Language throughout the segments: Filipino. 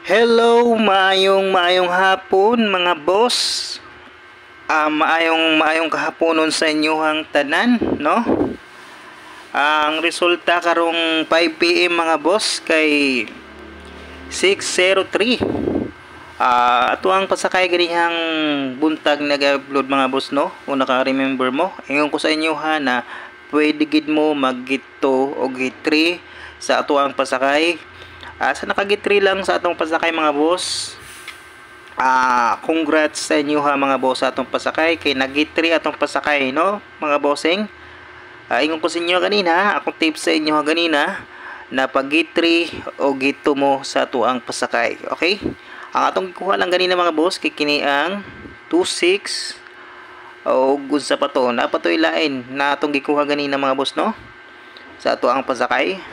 Hello, maayong hapon mga boss. Maayong kahaponon sa inyohang tanan, no? Ang resulta karong 5 PM mga boss kay 603. Ato ang pasakay ganihang buntag nag-upload mga boss, no? Kung naka-remember mo, ingon ko sa inyo ha na pwede gid mo mag-git 2 o git 3 sa ato ang pasakay. Sa nakagit 3 lang sa atong pasakay mga boss. Congrats sa inyo ha mga boss sa atong pasakay kay nag-git 3 atong pasakay, no mga bossing. Ingon ko sa inyo kanina, akong tips sa inyo ha ganina na pag git 3 o git 2 mo sa ato ang pasakay. Okay? Ang atong gikuha lang ganina mga boss kay kini ang 26 o unsa pa to napatoy lain na atong gikuha ganina mga boss, no, sa ato ang pasakay.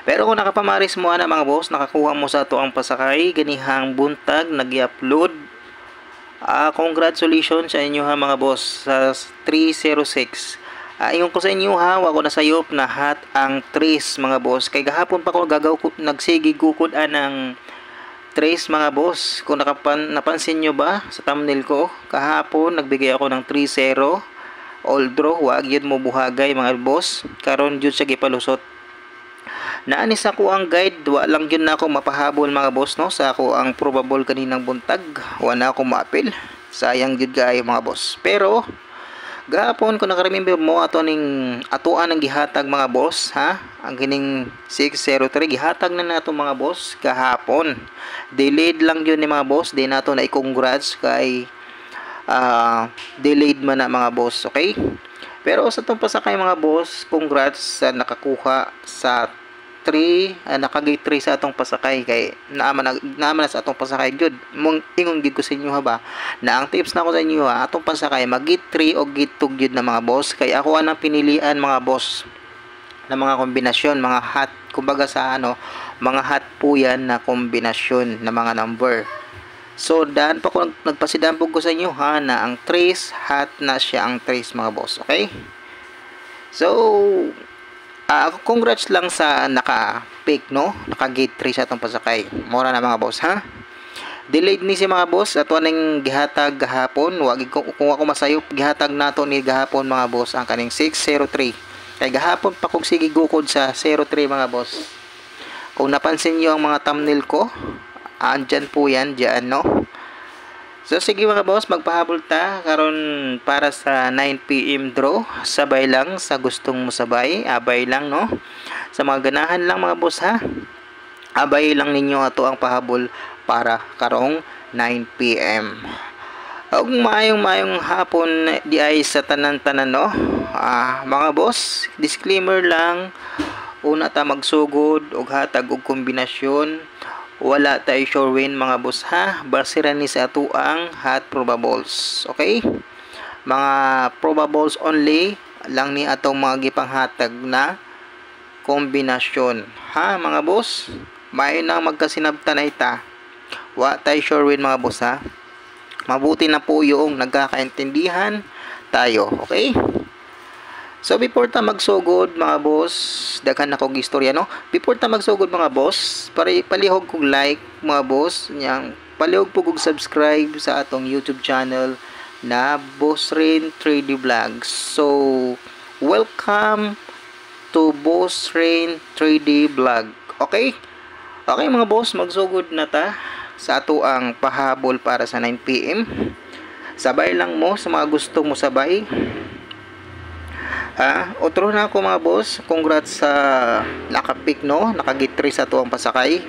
Pero kung nakapamaris mo na mga boss, nakakuha mo sa ato ang pasakay ganihang buntag nag-upload. Congratulations sa inyo ha mga boss sa 306. Ingon ko sa inyo ha, wako na sayop na hat ang trace mga boss. Kay gahapon pa ko nagsigi gukod ng trace mga boss. Kung napansin nyo ba sa thumbnail ko, kahapon nagbigay ako ng 30 all draw, wag yun mo buhagay mga boss. Karon jud siya gipalusot. Naanis ako ang guide, wa lang yun na ako mapahabol mga boss, no, sa ako ang probable kaninang buntag, wa na ako maapil, sayang yun kaayo mga boss. Pero gahapon ko nakaremember mo atoan ang gihatag mga boss ha, ang kining 603 gihatag na nato mga boss kahapon. Delayed lang yun ni mga boss, di nato na i-congrats kay delayed man na mga boss, okay. Pero sa itong pasakay mga boss, congrats sa nakakuha sa 3, nakagate 3 sa atong pasakay kay naaman na sa atong pasakay jud. Mong ingon gid ko sa inyo ha ba na ang tips na ko sa inyo ha, atong pasakay mag-gate 3 o gate 2 jud na mga boss kay ako anang pinilian mga boss na mga kombinasyon, mga hot kumbaga sa mga hot po yan na kombinasyon na mga number. So daan pa ko nagpasidambog ko sa inyo ha na ang trace hot na siya ang trace mga boss, okay. So congrats lang sa naka-pick, no, naka-gate 3 sa atong pasakay. Mura na mga boss ha. Delayed ni si mga boss ato ning gihatag gahapon, wag kung ako masayop gihatag nato ni gahapon mga boss ang kaning 603. Kay gahapon pa kog sige gukod sa 03 mga boss. Kung napansin niyo ang mga thumbnail ko, andyan po yan diyan, no. So sige mga boss, magpahabol ta karon para sa 9 PM draw. Sabay lang sa gustong mo sabay, abay lang, no. Sa mga ganahan lang mga boss ha. Abay lang ninyo ato ang pahabol para karong 9 PM. Og maayong hapon di ay sa tanan-tanan, no. Mga boss, disclaimer lang, una ta magsugod og hatag og kombinasyon. Wala tayo sure win mga boss ha, base ra ni sa ato ang hot probables, okay. Mga probables only lang ni atong mga gipanghatag na kombinasyon ha mga boss. May nang magkasinabtan ay ta, wa tayo sure win mga boss ha. Mabuti na po yung nagkakaintindihan tayo, okay. So before ta magsugod mga boss, daghan na kog istorya, no. Before ta magsugod mga boss, para palihog kog like mga boss, nyang palihog po kog subscribe sa atong YouTube channel na Boss Rain 3D Vlogs. So welcome to Boss Rain 3D Vlog. Okay? Okay mga boss, magsugod na ta sa ato ang pahabol para sa 9 PM. Sabay lang mo sa mga gusto mo sabay. Otro na ako mga boss, congrats sa naka-pick, no, naka-gate 3 sa tuwang pasakay.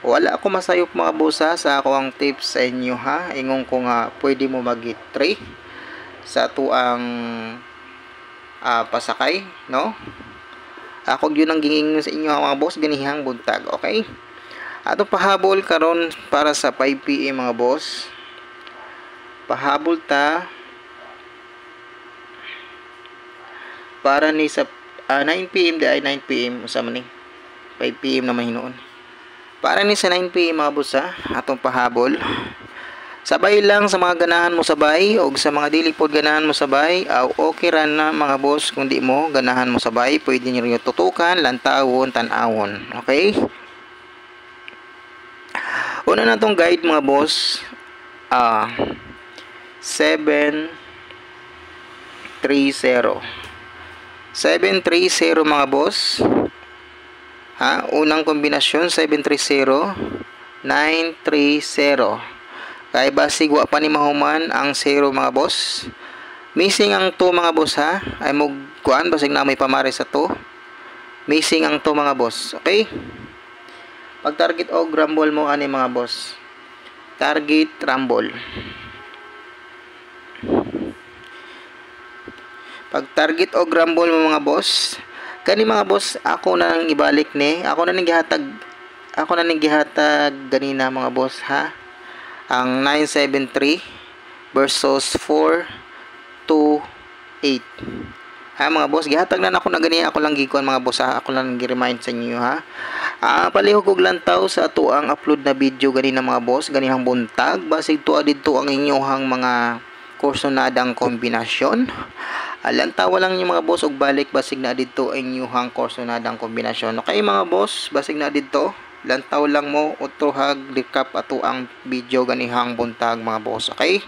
Wala ako masayop mga boss ha, sa ako ang tips sa inyo ha. Ingon ko nga pwede mo mag-gate 3 sa tuwang pasakay, no. Ako yun ang gingin sa inyo mga boss ganihang buntag, okay. Ato pahabol karon para sa 5 PM mga boss. Pahabol ta para ni sa 9 PM di ay 9 PM usama ni 5 PM naman hinuon. Para ni sa 9 PM mga boss ha, atong pahabol. Sabay lang sa mga ganahan mo sabay o sa mga dili pod ganahan mo sabay, okay ra na mga boss. Kung di mo ganahan mo sabay, pwede niyo rin tutukan, lantawon, tan-awon, okay. Una na tong guide mga boss, 730. 730 mga boss. Unang kombinasyon 730 930. Kay basig wa pa ni mahuman ang 0 mga boss. Missing ang 2 mga boss ay kuan basig na may pamari sa 2. Missing ang 2 mga boss. Okay? Pag target og rumble mo ani mga boss. Target rumble. Pag target og rumble mo mga boss, kani mga boss ako na nang ibalik ni, ako na ning gihatag ganina mga boss ang 973 versus 428. Mga boss, gihatag na ako na ganina, ako lang gikuan mga boss ako lang gi-remind sa inyo palihog og lantaw sa ato ang upload na video ganina mga boss, ganihang buntag basig tuwa didto ang inyohang mga kursonadang kombinasyon. Lantaw lang niyo mga boss og balik basig na didto ang inyong kursonadang kombinasyon. Okay mga boss, basig na didto lantaw lang mo utrohag recap ato ang video ganihang buntag mga boss. Okay?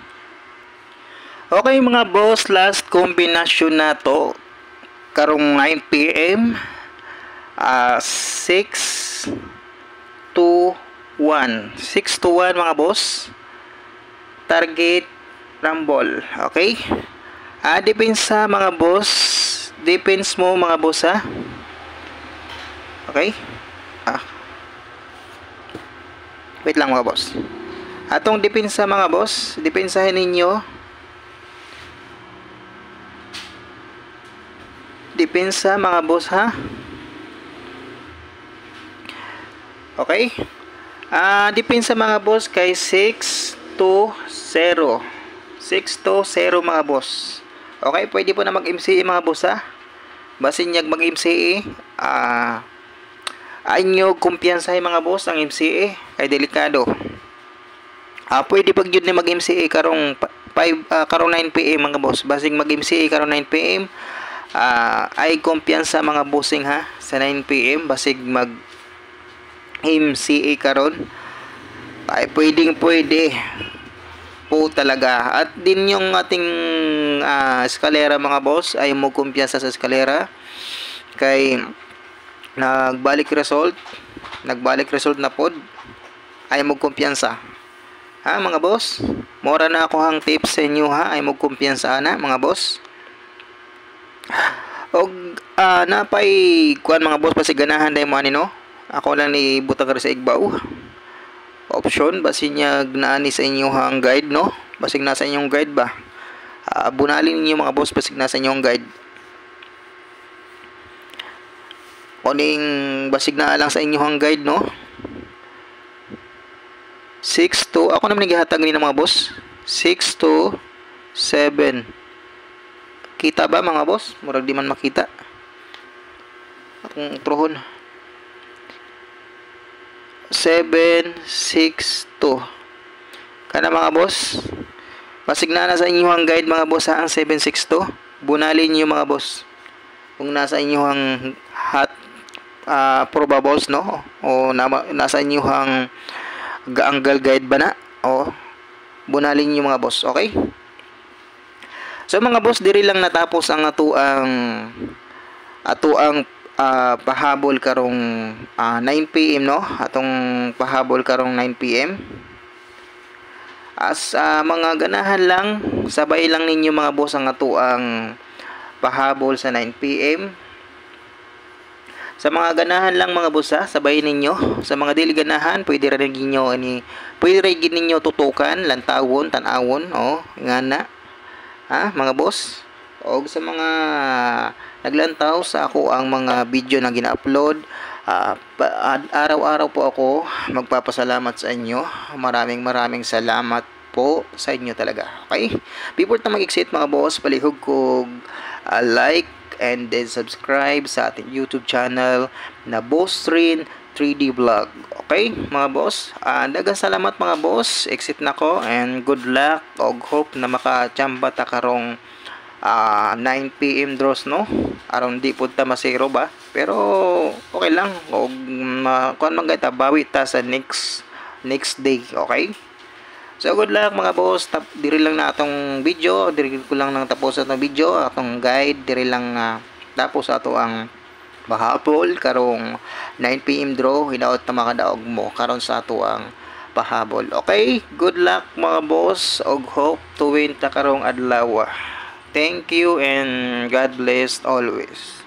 Okay mga boss, last kombinasyon na to karong 9 PM 6 to 1 mga boss. Target rumble. Okay? Depensa mga boss. Depends mo mga boss Okay? Wait lang mga boss. Atong depensa mga boss, depensahin ninyo. Depensa mga boss Okay? Depensa mga boss kay 6 to 0. 6 to 0 mga boss. Okay, pwede po na mag-MCE mga boss Basin niyag mag-MCE. Anyo kumpiyansahin mga boss ang MCE kay delikado. Pwede pag yun ni mag-MCE karong 9 PM mga boss. Basing mag-MCE karong 9 PM ay kumpiyansa mga bossing sa 9 PM basig mag MCE karon ay pwede po talaga. At din yung ating eskalera mga boss ay mo kumpiyansa sa eskalera kay nagbalik result na pod ay mo kumpiyansa mga boss. Mora na ako hang tips sa inyo ay mo kumpiyansa na mga boss. Og napay kuan mga boss basi ganahan day mo ani no. Ako lang ni butang sa igbaw option basi niya naani sa inyo hang guide no. Basig nasa inyong guide ba. Bunalin niyo mga boss basig nasa inyong guide. Kuning basig na lang sa inyong guide no. 6 to ako naman gihatag ni mga boss. 6 to 7. Kita ba mga boss? Murag di man makita. Akong trohon. 762 kana mga boss. Basig na sa inyong guide mga boss ang 762. Bunalin niyo mga boss kung nasa inyong hot probables no o nasa inyong gaanggal guide ba na o bunalin niyo mga boss. Okay, so mga boss diri lang natapos ang ato ang pahabol karong 9 PM no. Atong pahabol karong 9 PM. As mga ganahan lang, sabay lang ninyo mga boss ang ato ang pahabol sa 9 PM. Sa mga ganahan lang mga boss sabay ninyo. Sa mga dili ganahan, pwede rin ninyo tutukan, lantawon, tanawon, ngana. Mga boss. O sa mga naglantaw sa ako ang mga video na gina-upload, araw-araw po ako magpapasalamat sa inyo. Maraming salamat po sa inyo talaga. Okay? Before na mag-exit mga boss, palihog ko like and then subscribe sa ating YouTube channel na Boss Rin 3D Vlog. Okay mga boss, daghang salamat mga boss. Exit na ko and good luck og hope na makachamba ta karong 9 PM draws no. Aron di pud ta masero ba, pero okay lang og kuan man ta bawi ta sa next next day. Okay? So good luck mga boss. Diri lang na atong video, diri ko lang nang tapos atong video, atong guide, diri lang tapos ato ang pahabol karong 9 PM draw, hinaot na makadaog mo karon sa ato ang pahabol. Okay? Good luck mga boss og hope to win ta karong adlaw. Thank you and God bless always.